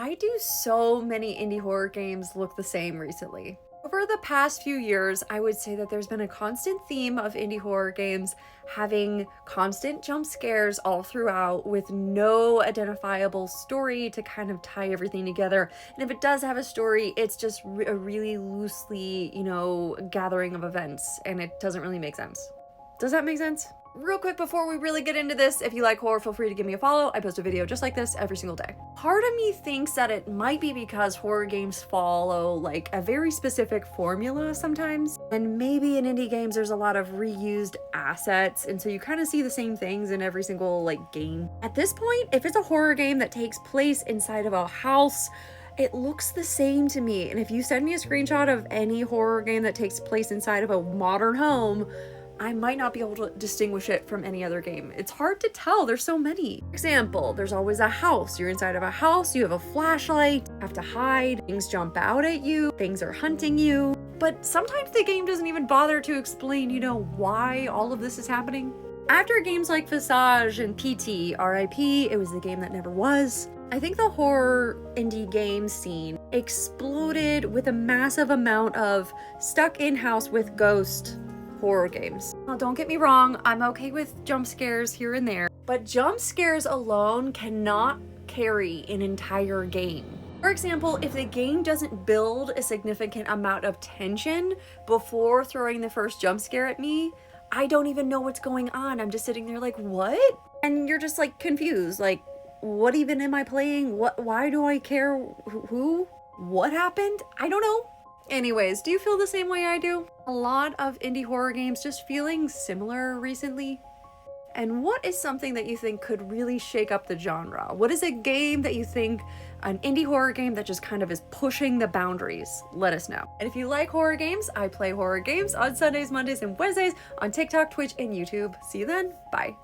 I do so many indie horror games look the same recently. Over the past few years, I would say that there's been a constant theme of indie horror games having constant jump scares all throughout with no identifiable story to kind of tie everything together. And if it does have a story, it's just a really loosely, gathering of events, and it doesn't really make sense. Does that make sense? Real quick before we really get into this, if you like horror, feel free to give me a follow. I post a video just like this every single day. Part of me thinks that it might be because horror games follow like a very specific formula sometimes, and maybe in indie games there's a lot of reused assets, and so you kind of see the same things in every single like game. At this point, if it's a horror game that takes place inside of a house, it looks the same to me. And if you send me a screenshot of any horror game that takes place inside of a modern home, I might not be able to distinguish it from any other game. It's hard to tell, there's so many. For example, there's always a house. You're inside of a house, you have a flashlight, you have to hide, things jump out at you, things are hunting you. But sometimes the game doesn't even bother to explain, why all of this is happening. After games like Visage and PT, RIP, it was the game that never was, I think the horror indie game scene exploded with a massive amount of stuck in-house with ghost horror games. Now, don't get me wrong, I'm okay with jump scares here and there, but jump scares alone cannot carry an entire game. For example, if the game doesn't build a significant amount of tension before throwing the first jump scare at me, I don't even know what's going on. I'm just sitting there like, what? And you're just like confused, like, what even am I playing? Why do I care? Who? What happened? I don't know. Anyways, do you feel the same way I do? A lot of indie horror games just feeling similar recently? And what is something that you think could really shake up the genre? What is a game that you think, an indie horror game that just kind of is pushing the boundaries? Let us know. And if you like horror games, I play horror games on Sundays, Mondays, and Wednesdays on TikTok, Twitch, and YouTube. See you then. Bye.